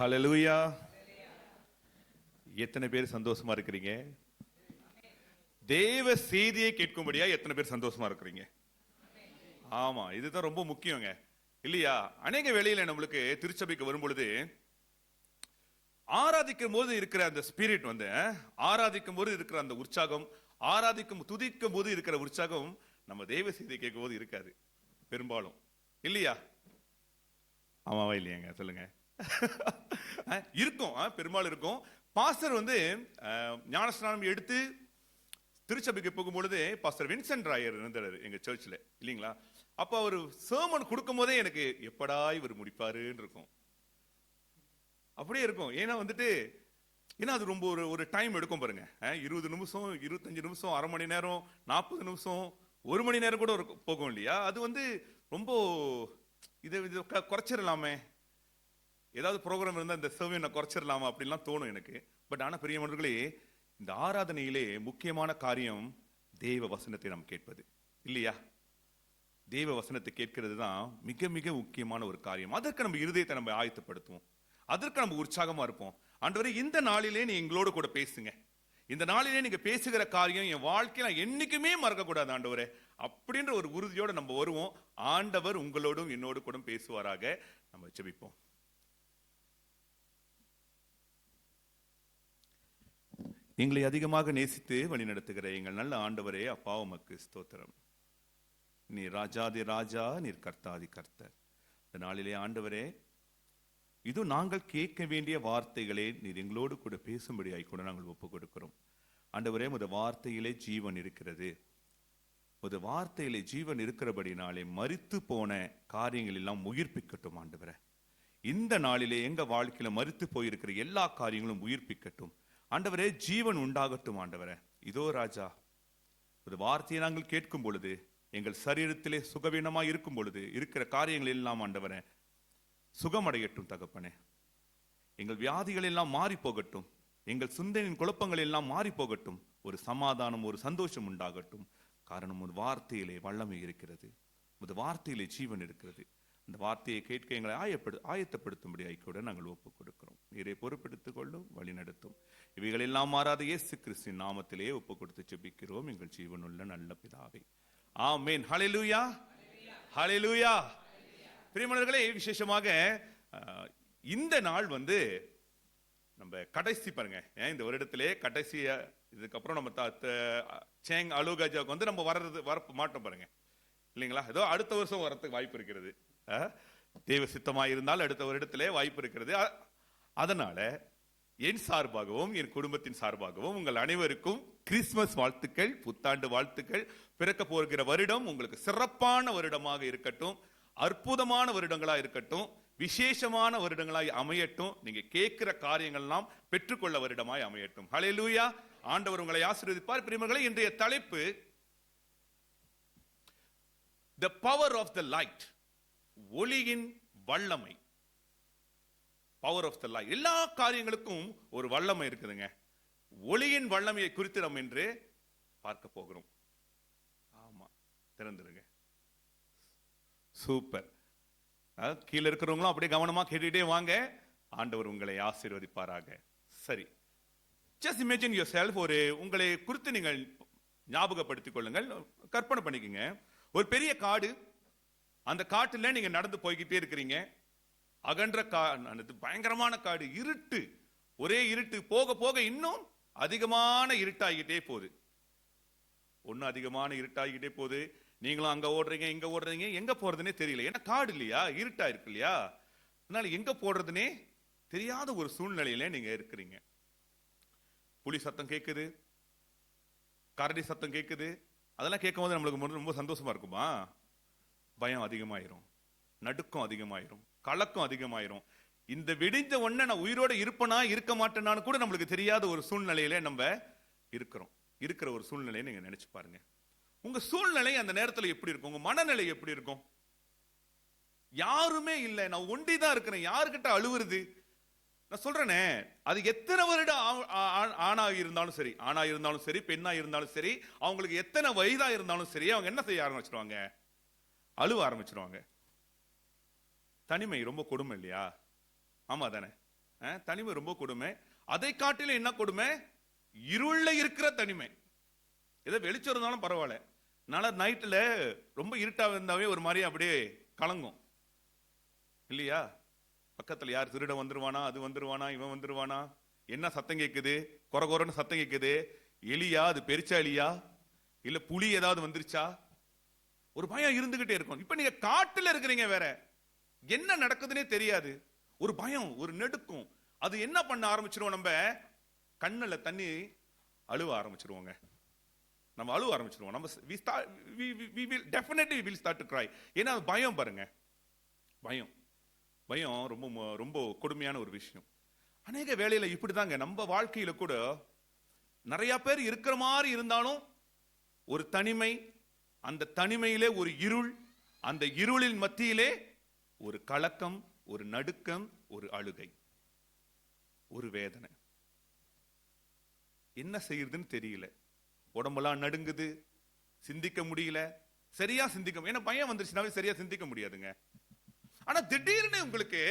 ஹல்லேலூயா. எத்தனை பேர் சந்தோஷமா இருக்கிறீங்க? தேவ செய்தியை கேட்கும்படியா எத்தனை பேர் சந்தோஷமா இருக்கிறீங்க? ஆமா, இதுதான் ரொம்ப முக்கியங்க இல்லையா? அநேக வேளையில நம்மளுக்கு திருச்சபைக்கு வரும் பொழுது ஆராதிக்கும் போது இருக்கிற அந்த ஸ்பிரிட் ஆராதிக்கும் போது இருக்கிற அந்த உற்சாகம், துதிக்கும் போது இருக்கிற உற்சாகம் நம்ம தேவ செய்தி கேட்கும் போது இருக்காது பெரும்பாலும், இல்லையா? ஆமாவா இல்லையாங்க? சொல்லுங்க. இருக்கும், பெரும்பாலும் இருக்கும். பாஸ்டர் ஞானஸ்நானம் எடுத்து திருச்சபைக்கு போகும்பொழுது பாஸ்டர் வின்சென்ட் ராயர் இருந்தார் எங்க சர்ச்ல, இல்லைங்களா? அப்ப அவர் சர்மன் கொடுக்கும் போதே எனக்கு எப்படா இவர் முடிப்பாருன்னு இருக்கும். அப்படியே இருக்கும். ஏன்னா அது ரொம்ப ஒரு டைம் எடுக்கும் பாருங்க. 20 நிமிஷம், 25 நிமிஷம், அரை மணி நேரம், 40 நிமிஷம், 1 மணி நேரம் கூட போகும் இல்லையா? அது ரொம்ப இதை குறைச்சிடலாமே, ஏதாவது ப்ரோக்ராம் இருந்தால் இந்த சர்வே குறைச்சிடலாமா அப்படின்லாம் தோணும் எனக்கு. பட் ஆனால் பிரியமானவர்களே, இந்த ஆராதனையிலே முக்கியமான காரியம் தேவ வசனத்தை நாம் கேட்பது, இல்லையா? தேவ வசனத்தை கேட்கிறது தான் மிக மிக முக்கியமான ஒரு காரியம். அதற்கு நம்ம இருதயத்தை நம்ம ஆயத்தப்படுத்துவோம், அதற்கு நம்ம உற்சாகமா இருப்போம். ஆண்டவரே, இந்த நாளிலே நீ எங்களோடு கூட பேசுங்க, இந்த நாளிலே நீங்க பேசுகிற காரியம் என் வாழ்க்கையில என்னைக்குமே மறக்க கூடாது ஆண்டவரே அப்படின்ற ஒரு உறுதியோடு நம்ம வருவோம். ஆண்டவர் உங்களோடும் என்னோடு கூட பேசுவாராக. நம்ம ஜெபிப்போம். எங்களை அதிகமாக நேசித்து வழி நடத்துகிற எங்கள் நல்ல ஆண்டவரே, அப்பா உமக்கு ஸ்தோத்திரம். நீர் ராஜாதி ராஜா, நீர் கர்த்தாதி கர்த்தர். இந்த நாளிலே ஆண்டவரே, இது நாங்கள் கேட்க வேண்டிய வார்த்தைகளே நீர் எங்களோடு கூட பேசும்படியாய் கூட நாங்கள் ஒப்பு கொடுக்கிறோம். ஆண்டவரே, உமது வார்த்தையிலே ஜீவன் இருக்கிறது. உமது வார்த்தையிலே ஜீவன் இருக்கிறபடினாலே மரித்து போன காரியங்கள் எல்லாம் உயிர்ப்பிக்கட்டும் ஆண்டவரே. இந்த நாளிலே எங்க வாழ்க்கையில மரித்து போயிருக்கிற எல்லா காரியங்களும் உயிர்ப்பிக்கட்டும் ஆண்டவரே. ஜீவன் உண்டாகட்டும் ஆண்டவரே. இதோ ராஜா, ஒரு வார்த்தையை நாங்கள் கேட்கும் பொழுது எங்கள் சரீரத்திலே சுகவீனமாய் இருக்கும் பொழுது இருக்கிற காரியங்கள் எல்லாம் ஆண்டவரே சுகமடையட்டும் தகப்பனே. எங்கள் வியாதிகள் எல்லாம் மாறி போகட்டும், எங்கள் சிந்தனையின் குழப்பங்கள் எல்லாம் மாறி போகட்டும். ஒரு சமாதானம், ஒரு சந்தோஷம் உண்டாகட்டும். காரணம், ஒரு வார்த்தையிலே வல்லமை இருக்கிறது, ஒரு வார்த்தையிலே ஜீவன் இருக்கிறது. அந்த வார்த்தையை கேட்க எங்களை ஆயத்தப்படுத்தும்படியாய் கூட நாங்கள் ஒப்பு கொடுக்கிறோம். நீரை பொறுப்பெடுத்துக் கொள்ளும், வழி நடத்தும். இவைகள் எல்லாம் மாறாத இயேசு கிறிஸ்துவின் நாமத்திலே ஒப்பு கொடுத்து ஜெபிக்கிறோம் எங்கள் ஜீவனுள்ள நல்ல பிதாவே, ஆமென். ஹல்லேலூயா, ஹல்லேலூயா. பிரியமானவர்களே, விசேஷமாக இந்த நாள் நம்ம கடைசி பாருங்க, இந்த வருடத்திலே கடைசி. இதுக்கப்புறம் நம்ம சேங் அலுகாஜாவுக்கு நம்ம வர மாட்டோம் பாருங்க, இல்லைங்களா? ஏதோ அடுத்த வருஷம் வரத்துக்கு வாய்ப்பு இருக்கிறது. தேவ சித்தமாக இருந்தால் அடுத்த வருடத்திலே வாய்ப்பு இருக்கிறது. அதனால என் சார்பாகவும் என் குடும்பத்தின் சார்பாகவும் உங்கள் அனைவருக்கும் கிறிஸ்துமஸ் வாழ்த்துக்கள், புத்தாண்டு வாழ்த்துக்கள். பிறக்க போகிற வருடம் உங்களுக்கு சிறப்பான வருடமாக இருக்கட்டும், அற்புதமான வருடங்களா இருக்கட்டும், விசேஷமான வருடங்களாய் அமையட்டும். நீங்க கேட்கிற காரியங்கள் எல்லாம் பெற்றுக்கொள்ள வருடமாய் அமையட்டும். ஹல்லேலூயா. ஆண்டவர் உங்களை ஆசீர்வதிப்பார். பிரியமானவர்களே, இன்றைய தலைப்பு The power of the light, ஒளியின் வல்லமை. Power of the light. எல்லா காரியங்களுக்கும் ஒரு வல்லமை இருக்குதுங்க. ஒளியின் வல்லமையை குறித்து நம்ம இன்று பார்க்க போகிறோம். ஆமா, திறந்துருங்க. சூப்பர். கீழே இருக்கிறவங்களும் அப்படியே கவனமா கேட்டுட்டே வாங்க. ஆண்டவர் உங்களை ஆசீர்வதிப்பாராக. சரி, ஜஸ்ட் இமேஜின் யுவர் செல்ஃப். உங்களை குறித்து நீங்கள் ஞாபகப்படுத்திக் கொள்ளுங்கள், கற்பனை பண்ணிக்கங்க. ஒரு பெரிய காடு, அந்த காட்டுல நீங்க நடந்து போய்கிட்டே இருக்கிறீங்க. அகன்ற பயங்கரமான காடு, இருட்டு, ஒரே இருட்டு. போக போக இன்னும் அதிகமான இருட்டாகிட்டே போகுது. ஒன்னும் அதிகமான இருட்டாகிட்டே போகுது. நீங்களும் அங்க ஓடுறீங்க, இங்க ஓடுறீங்க, எங்க போறதுன்னே தெரியல. ஏன்னா காடு இல்லையா, இருட்டா இருக்கு இல்லையா? அதனால எங்க போடுறதுன்னே தெரியாத ஒரு சூழ்நிலையில நீங்க இருக்கிறீங்க. புலி சத்தம் கேட்குது, கரடி சத்தம் கேட்குது. அதெல்லாம் கேட்கும் போது நம்மளுக்கு ரொம்ப சந்தோஷமா இருக்குமா? பயம் அதிகமாயிரும், நடுக்கம் அதிகமாயிரும், கலக்கம் அதிகமாயிரும். இந்த வெடிஞ்ச உடனே நான் உயிரோட இருப்பனா இருக்க மாட்டேனான்னு கூட நம்மளுக்கு தெரியாத ஒரு சூழ்நிலையில நம்ம இருக்கிற ஒரு சூழ்நிலையை நீங்க நினைச்சு பாருங்க. உங்க சூழ்நிலை அந்த நேரத்தில் எப்படி இருக்கும்? உங்க மனநிலை எப்படி இருக்கும்? யாருமே இல்லை, நான் ஒண்டிதான் இருக்கிறேன், யாருக்கிட்ட அழுவுறது? நான் சொல்றேனே, அது எத்தனை வருடம் ஆணாக இருந்தாலும் சரி, பெண்ணா இருந்தாலும் சரி, அவங்களுக்கு எத்தனை வயதா இருந்தாலும் சரி, அவங்க என்ன செய்ய ஆரம்பிச்சிருவாங்க? அழுவ ஆரம்பிச்சிருவாங்க. தனிமை ரொம்ப கொடுமை இல்லையா? ஆமா தானே? தனிமை ரொம்ப கொடுமை. அதை காட்டிலும் என்ன கொடுமை? இருள்ல இருக்கிற தனிமை. ஏதோ வெளிச்சம் இருந்தாலும் பரவாயில்ல, நைட்டுல ரொம்ப இருட்டா இருந்தாவே ஒரு மாதிரி அப்படியே கலங்கும் இல்லையா? பக்கத்துல யார் திருட வந்துருவானா, அது வந்துருவானா, இவன் வந்துருவானா, என்ன சத்தம் கேட்குது, கொரன்னு சத்தம் கேட்குது, எலியா, அது பெருச்சா எலியா, இல்ல புலி ஏதாவது வந்துருச்சா, ஒரு பயம் இருந்துகிட்டே இருக்கும். இப்ப நீங்க காட்டுல இருக்கிறீங்க, வேற என்ன நடக்குதுன்னே தெரியாது, ஒரு பயம், ஒரு நெடுக்கும். அது என்ன பண்ண ஆரம்பிச்சிருவோம்? நம்ம கண்ணுல தண்ணி அழுவ ஆரம்பிச்சிருவோங்க. நம்ம அழுவ ஆரம்பிச்சிருவோம். நம்ம we will definitely we will start to cry. ஏன்னா பயம் பாருங்க, பயம் பயம் ரொம்ப ரொம்ப கொடுமையான ஒரு விஷயம். அநேக வேளையில இப்படிதாங்க நம்ம வாழ்க்கையில கூட நிறைய பேர் இருக்கிற மாதிரி இருந்தாலும் ஒரு தனிமை, அந்த தனிமையிலே ஒரு இருள், அந்த இருளின் மத்தியிலே ஒரு கலக்கம், ஒரு நடுக்கம், ஒரு அழுகை, ஒரு வேதனை. என்ன செய்யறதுன்னு தெரியல, உடம்பெல்லாம் நடுங்குது, சிந்திக்க முடியல, சரியா சிந்திக்க, ஏன்னா பயம் வந்துருச்சுனாவே சரியா சிந்திக்க முடியாதுங்க. ஆனா திடீர்னு உங்களுக்கு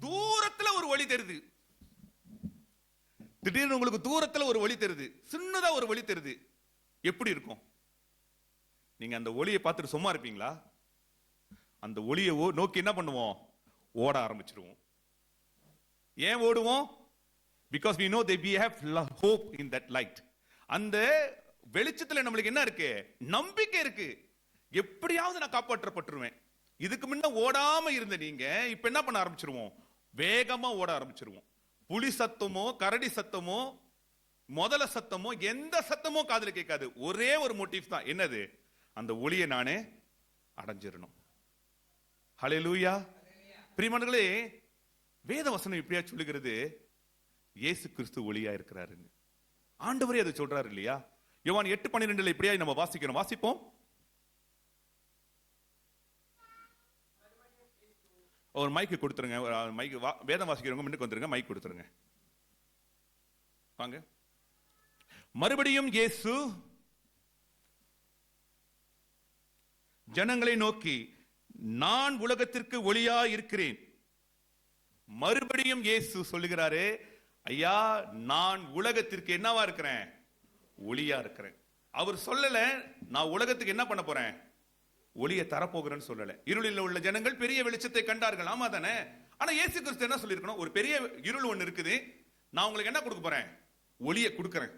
தூரத்துல ஒரு ஒளி தெரியுது, திடீர்னு உங்களுக்கு தூரத்துல ஒரு ஒளி தெரியுது, சின்னதா ஒரு ஒளி தெரியுது. எப்படி இருக்கும்? நீங்க அந்த ஒளியை பார்த்துட்டு சும்மா இருப்பீங்களா? அந்த ஒளியை நோக்கி என்ன பண்ணுவோம்? ஓட ஆரம்பிச்சிருவோம். ஏன் ஓடுவோம்? Because we know that we have hope in that light. அந்த வெளிச்சத்துல நம்மளுக்கு என்ன இருக்கு? நம்பிக்கை இருக்கு. எப்படியாவது நான் காப்பாற்றப்பட்டுருவேன். இதுக்கு முன்ன ஓடாம இருந்த நீங்க இப்ப என்ன பண்ண ஆரம்பிச்சிருவோம்? வேகமா ஓட ஆரம்பிச்சிருவோம். புலி சத்தமோ, கரடி சத்தமோ, முதல சத்தமோ, எந்த சத்தமோ காதுல கேட்காது. ஒரே ஒரு மோட்டிவ் தான், என்னது? அந்த ஒளியை நானே அடைஞ்சிடணும். ஹல்லேலூயா. பிரியமானவர்களே, வேத வசனம் இப்படியா சொல்லுகிறது? இயேசு கிறிஸ்து ஒளியா இருக்கிறாருங்க. ஆண்டவரே அதை சொல்றாரு இல்லையா? யோவான் 8:12 இப்படியா நம்ம வாசிக்கிறோம். வாசிப்போம். ஒரு மைக்கு கொடுத்துருங்க. மைக்கு வேதம் வாசிக்கிறவங்க முன்னுக்கு வந்துருங்க, மைக் கொடுத்துருங்க. வாங்க. மறுபடியும் இயேசு ஜனங்களை நோக்கி, நான் உலகத்திற்கு ஒளியா இருக்கிறேன். மறுபடியும் இயேசு சொல்லுகிறாரு, ஐயா, நான் உலகத்திற்கு என்னவா இருக்கிறேன்? ஒளியா இருக்கிறேன். அவர் சொல்லல நான் உலகத்துக்கு என்ன பண்ண போறேன்? ஒளியை தரப்போகிறேன்னு சொல்லல. இருளில் உள்ள ஜனங்கள் பெரிய வெளிச்சத்தை கண்டார்கள், ஆமா தானே? ஆனா இயேசு கிறிஸ்து என்ன சொல்லியிருக்கணும்? ஒரு பெரிய இருள் ஒண்ணு இருக்குது, நான் உங்களுக்கு என்ன கொடுக்க போறேன்? ஒளியை கொடுக்கிறேன்.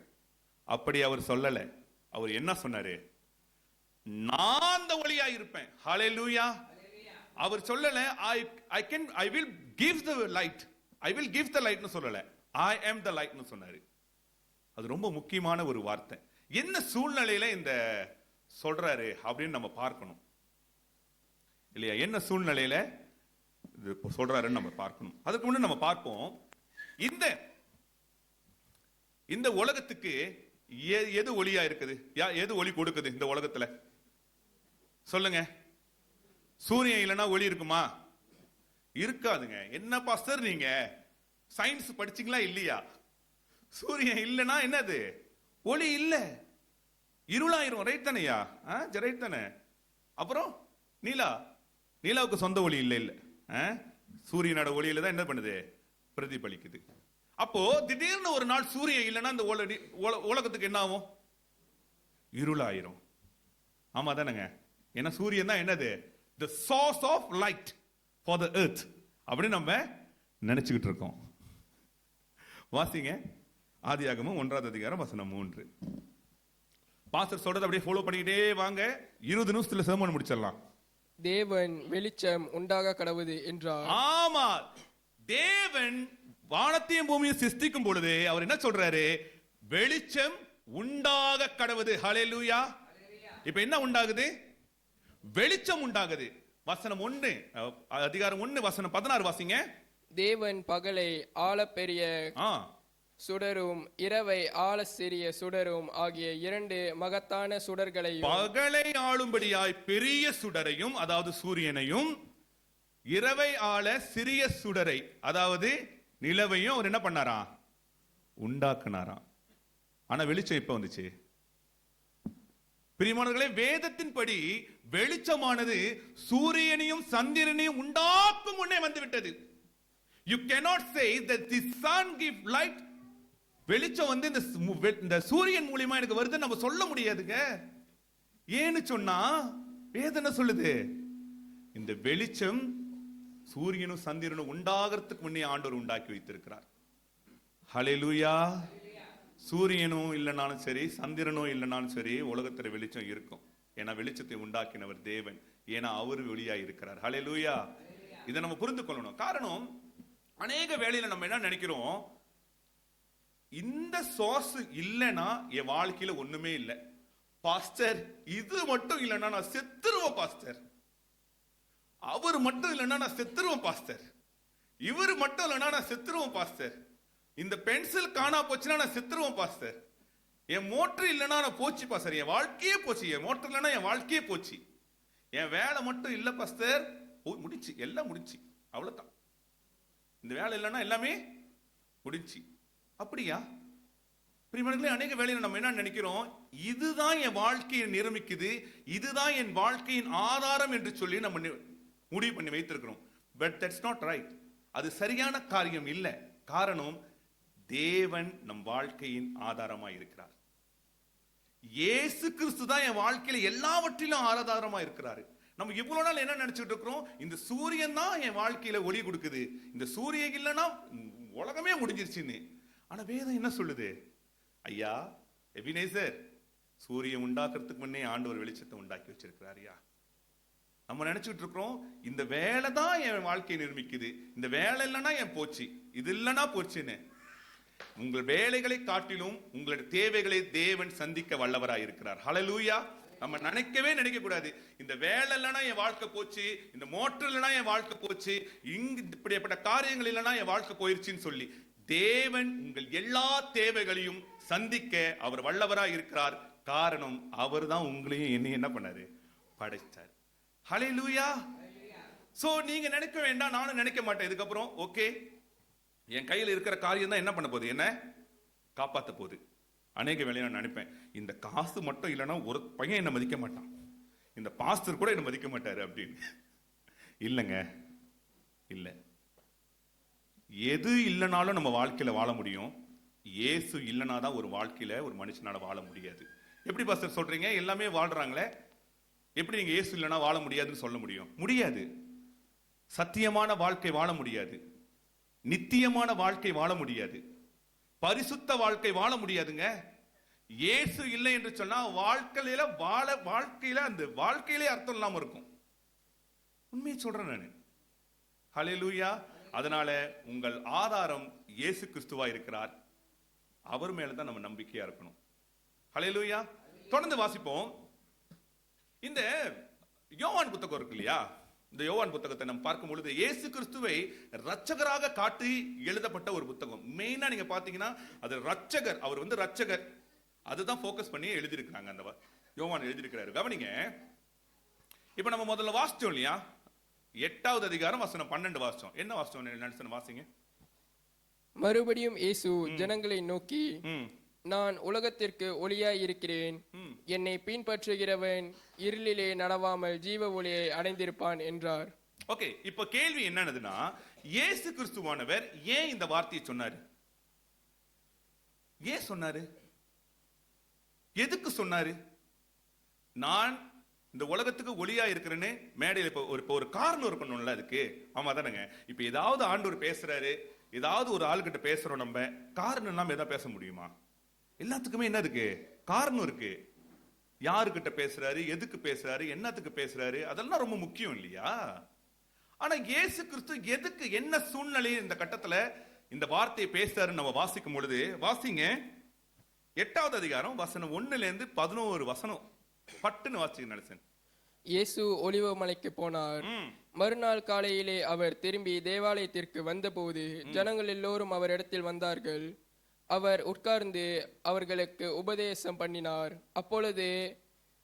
அப்படி அவர் சொல்லல. அவர் என்ன சொன்னாரு? நான் அந்த ஒளியா இருப்பேன். ஹல்லேலூயா. அவர் சொல்லல I will give the light, I will give the light னு சொல்லல, I am the light னு சொன்னாரு. அது ரொம்ப முக்கியமான ஒரு வார்த்தை. என்ன சூழ்நிலையில இந்த சொல்றாரு அப்படின்னு நம்ம பார்க்கணும் இல்லையா? என்ன சூழ்நிலையில இது சொல்றாருன்னு நம்ம பார்க்கணும். அதுக்கு முன்னாடி நம்ம பார்ப்போம், இந்த உலகத்துக்கு எது ஒளியா இருக்குது? எது ஒளி கொடுக்குது இந்த உலகத்துல? சொல்லுங்க. சூரியன் இல்லைன்னா ஒளி இருக்குமா? இருக்காதுங்க. என்ன பாஸ்டர் நீங்க சயின்ஸ் படிச்சீங்களா இல்லையா? சூரியன் இல்லைன்னா என்னது? ஒளி இல்ல, இருளாயிரும். ரைட் தானையா? ரைட் தானே. அப்புறம் நீலாவுக்கு சொந்த ஒளி இல்ல இல்ல, சூரியனோட ஒளியில தான் என்ன பண்ணுது? பிரதிபலிக்குது. அப்போ திடீர்னு ஒரு நாள் சூரியன் இல்லைன்னா இந்த உலகத்துக்கு என்ன ஆகும்? இருளாயிரும். ஆமா தானேங்க? ஏன்னா சூரியன் தான் என்னது? the source of light for the earth அப்படி நம்ம நினைச்சுக்கிட்டு இருக்கோம். வாசிங்க ஆதியாகமம் 1ஆம் அதிகாரம் வசனம் 3. பாஸ்டர் சொல்றது அப்படியே ஃபாலோ பண்ணிக்கிட்டே வாங்க. 20 நிமிஷத்துல sermon முடிச்சிடலாம். தேவன் வெளிச்சம் உண்டாக கடவுது என்றார். ஆமா, தேவன் வானத்தையும் பூமியையும் சிருஷ்டிக்கும் பொழுது அவர் என்ன சொல்றாரு? வெளிச்சம் உண்டாக கடவுது. ஹல்லேலூயா. இப்ப என்ன உண்டாகுது? வெளிச்சம் உண்டாகுது. வசனம் 1 அதிகாரம் 1 வசனம் 16 வாசிங்க. தேவன் பகலை ஆள பெரிய சுடரும் இரவை ஆள சிறிய சுடரும் ஆகிய 2 மகத்தான சுடர்களையும், பகலை ஆளும்படியாய் பெரிய சுடரையும் அதாவது சூரியனையும், இரவை ஆள சிறிய சுடரை அதாவது நிலவையும் அவர் என்ன பண்ணாராம்? உண்டாக்குனாராம். ஆனா வெளிச்சம் எப்ப வந்துச்சு? பிரியமானவர்களே, வேதத்தின்படி வெளிச்சமானது சூரியனையும் சந்திரனையும் உண்டாக்கும் முன்னே வந்து விட்டது. You cannot say that the sun give light. வெளிச்சம் வந்து இந்த சூரியன் மூலியமா எனக்கு வருது நம்ம சொல்ல முடியாதுங்க. ஏன்னு சொன்னா வேதனை சொல்லுது, இந்த வெளிச்சம் சூரியனும் சந்திரனும் உண்டாகிறதுக்கு முன்னே ஆண்டவர் உண்டாக்கி வைத்திருக்கிறார். ஹல்லேலூயா. சூரியனும் இல்லைனாலும் சரி, சந்திரனும் இல்லைனாலும் சரி, உலகத்துல வெளிச்சம் இருக்கும். ஏன்னா வெளிச்சத்தை உண்டாக்கினவர் தேவன். ஏன்னா அவரு வெளியா இருக்கிறார். ஹல்லேலூயா. இதை நம்ம புரிந்து கொள்ளணும். காரணம், அநேக வேளையில நம்ம என்ன நினைக்கிறோம், இந்த சோர்ஸ் இல்லைன்னா என் வாழ்க்கையில ஒண்ணுமே இல்லை பாஸ்டர், இது மட்டும் இல்லைன்னா நான் செத்துருவேன் பாஸ்டர், அவர் மட்டும் இல்லைன்னா நான் செத்துருவேன் பாஸ்டர், இவர் மட்டும் இல்லைன்னா நான் செத்துருவேன் பாஸ்டர், இந்த பென்சில் காணா போச்சுன்னா நான் செத்துருவேன் பாஸ்டர், என் மோட்டர் இல்லைன்னா நான் போச்சு பாஸ்டர், என் வாழ்க்கையே போச்சு, என் மோட்டர் இல்லைன்னா என் வாழ்க்கையே போச்சு, என் வேலை மட்டும் இல்லை பாஸ்டர், முடிச்சு, எல்லாம் முடிச்சு, அவ்வளவுதான், இந்த வேலை இல்லைன்னா எல்லாமே முடிச்சு. அப்படியா பிரியமானவர்களே, அநேக வேளையில நம்ம என்ன நினைக்கிறோம், இதுதான் என் வாழ்க்கையை நிரூபிக்குது, இதுதான் என் வாழ்க்கையின் ஆதாரம் என்று சொல்லி நம்ம முடிவு பண்ணி வைத்திருக்கிறோம். But that's not right. அது சரியான காரியம் இல்லை. காரணம், தேவன் நம் வாழ்க்கையின் ஆதாரமாய் இருக்கிறார். இயேசு கிறிஸ்து தான் என் வாழ்க்கையில எல்லாவற்றிலும் ஆதாரமா இருக்கிறாரு. நம்ம இவ்வளவு நாள் என்ன நினைச்சிட்டு இருக்கிறோம், இந்த சூரியன் தான் என் வாழ்க்கையில ஒளி கொடுக்குது, இந்த சூரியன் இல்லைன்னா உலகமே முடிஞ்சிருச்சுன்னு. ஆனா வேதம் என்ன சொல்லுது, ஐயா எபினேசர், சூரியன் உண்டாக்குறதுக்கு முன்னே ஆண்டவர் வெளிச்சத்தை உண்டாக்கி வச்சிருக்கிறாரியா. நம்ம நினைச்சுட்டு இருக்கிறோம், இந்த வேலை தான் என் வாழ்க்கையை நிர்மிக்குது, இந்த வேலை இல்லைன்னா என் போச்சு, இது இல்லைன்னா போச்சுன்னு. உங்கள் வேலைகளை காட்டிலும் உங்களுடைய தேவைகளை தேவன் சந்திக்க வல்லவராய் இருக்கிறார். ஹல்லேலூயா. நம்ம நினைக்க கூடாது, இந்த வேலை இல்லைன்னா என் வாழ்க்கை போச்சு, இந்த மோட்டர் இல்லைன்னா என் வாழ்க்கை போச்சு, இங்கு இப்படிப்பட்ட காரியங்கள் இல்லைன்னா என் வாழ்க்கை போயிருச்சுன்னு சொல்லி. தேவன் உங்கள் எல்லா தேவைகளையும் சந்திக்க அவர் வல்லவராய் இருக்கிறார். காரணம், அவர் தான் உங்களையும் என்னையும் என்ன பண்ணாரு, படைச்சார். ஹல்லேலூயா. சோ நீங்க நினைக்க வேண்டாம், நானும் நினைக்க மாட்டேன், இதுக்கப்புறம் ஓகே என் கையில் இருக்கிற காரியம் தான் என்ன பண்ண போகுது, என்ன காப்பாத்த போகுது. அநேக வேலையை நான் நினைப்பேன், இந்த காசு மட்டும் இல்லைன்னா ஒரு பையன் என்ன மதிக்க மாட்டான், இந்த பாஸ்டர் கூட என்ன மதிக்க மாட்டாரு அப்படின்னு. இல்லைங்க, இல்லை. எது இல்லைனாலும் நம்ம வாழ்க்கையில வாழ முடியும், இயேசு இல்லைனா தான் ஒரு வாழ்க்கையில ஒரு மனுஷனால வாழ முடியாது. எப்படி பாஸ்டர் சொல்றீங்க, எல்லாமே வாழ்றாங்களே, எப்படி நீங்க இயேசு இல்லைனா வாழ முடியாதுன்னு சொல்ல முடியும்? முடியாது. சத்தியமான வாழ்க்கை வாழ முடியாது, நித்தியமான வாழ்க்கை வாழ முடியாது, பரிசுத்த வாழ்க்கை வாழ முடியாதுங்க. இயேசு இல்லை என்று சொன்னா வாழ்க்கையில அந்த வாழ்க்கையிலே அர்த்தம் இல்லாம இருக்கும். உண்மையை சொல்றேன் நானு. ஹல்லேலூயா. அதனால உங்கள் ஆதாரம் இயேசு கிறிஸ்துவா இருக்கிறார், அவர் மேலதான் நம்ம நம்பிக்கையா இருக்கணும். ஹல்லேலூயா. தொடர்ந்து வாசிப்போம். இந்த யோவான் புத்தகம் இருக்கு இல்லையா, இந்த யோவான் புத்தகத்தை நம்ம பார்க்கும் பொழுது இயேசு கிறிஸ்துவை ரட்சகராக காட்டி எழுதப்பட்ட ஒரு புத்தகம். மெயினா நீங்க பாத்தீங்கன்னா அது ரட்சகர், அவர் வந்து ரட்சகர், அதுதான் போக்கஸ் பண்ணி எழுதியிருக்கிறாங்க, அந்த யோவான் எழுதியிருக்கிறாரு. கவனிங்க, இப்ப நம்ம முதல்ல வாசிச்சோம் இல்லையா, 8வது அதிகாரம் வசனம் 12 வாசிச்சோம். என்ன வாசிச்சோம், நினைச்சு வாசிங்க. மறுபடியும் இயேசு ஜனங்களை நோக்கி, நான் உலகத்திற்கு ஒளியாய் இருக்கிறேன், என்னை பின்பற்றுகிறவன் இருளிலே நடவாமல் ஜீவ ஒளியை அடைந்திருப்பான் என்றார். ஓகே, இப்ப கேள்வி என்னன்னா, இயேசு கிறிஸ்துவானவர் ஏன் இந்த வார்த்தையை சொன்னாரு? ஏன் சொன்னாரு? எதுக்கு சொன்னாரு? நான் இந்த உலகத்துக்கு ஒளியா இருக்கிறேன்னு மேடையில் இப்ப ஒரு காரணம் இருக்கணும்ல அதுக்கு. ஆமா தானேங்க. இப்ப ஏதாவது ஆண்டவர் பேசுறாரு, ஏதாவது ஒரு ஆள்கிட்ட பேசுறோம், நம்ம காரணம் இல்லாம ஏதாவது பேச முடியுமா? எல்லாத்துக்குமே என்ன இருக்கு, காரணம் இருக்கு. யாருக்கிட்ட பேசுறாரு, எதுக்கு பேசுறாரு, என்னத்துக்கு பேசுறாரு, அதெல்லாம் ரொம்ப முக்கியம் இல்லையா? ஆனா இயேசு கிறிஸ்து எதுக்கு, என்ன சூழ்நிலை இந்த கட்டத்துல இந்த வார்த்தையை பேசுறாருன்னு நம்ம வாசிக்கும் பொழுது, வாசிங்க 8வது அதிகாரம் வசனம் 1ல 11 வசனம் பட்டுன்னு வாசிங்க நெல்சன். இயேசு ஒலிவ மலைக்கு போனார். மறுநாள் காலையிலே அவர் திரும்பி தேவாலயத்திற்கு வந்தபோது ஜனங்கள் எல்லோரும் அவரிடத்தில் வந்தார்கள். அவர் உட்கார்ந்து அவர்களுக்கு உபதேசம் பண்ணினார். அப்பொழுது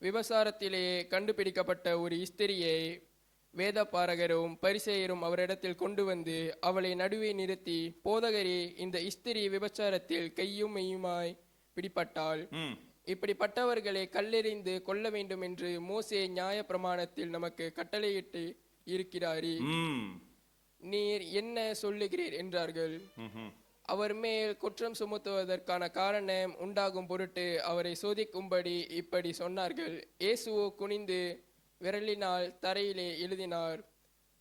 விபசாரத்திலே கண்டுபிடிக்கப்பட்ட ஒரு ஸ்திரியை வேதபாரகரும் பரிசேயரும் அவரிடத்தில் கொண்டு வந்து அவளை நடுவே நிறுத்தி, போதகரே, இந்த ஸ்திரி விபச்சாரத்தில் கையும் மெய்யுமாய் பிடிபட்டாள். இப்படிப்பட்டவர்களை கல்லெறிந்து கொல்ல வேண்டும் என்று மோசே நியாய பிரமாணத்தில் நமக்கு கட்டளையிட்டு இருக்கிறாரே. நீர் என்ன சொல்லுகிறீர் என்றார்கள். ம்ஹும். அவர் மேல் குற்றம் சுமத்துவதற்கான காரணம் உண்டாகும் பொருட்டு அவரை சோதிக்கும்படி இப்படி சொன்னார்கள். இயேசுவோ குனிந்து விரலினால் தரையிலே எழுதினார்.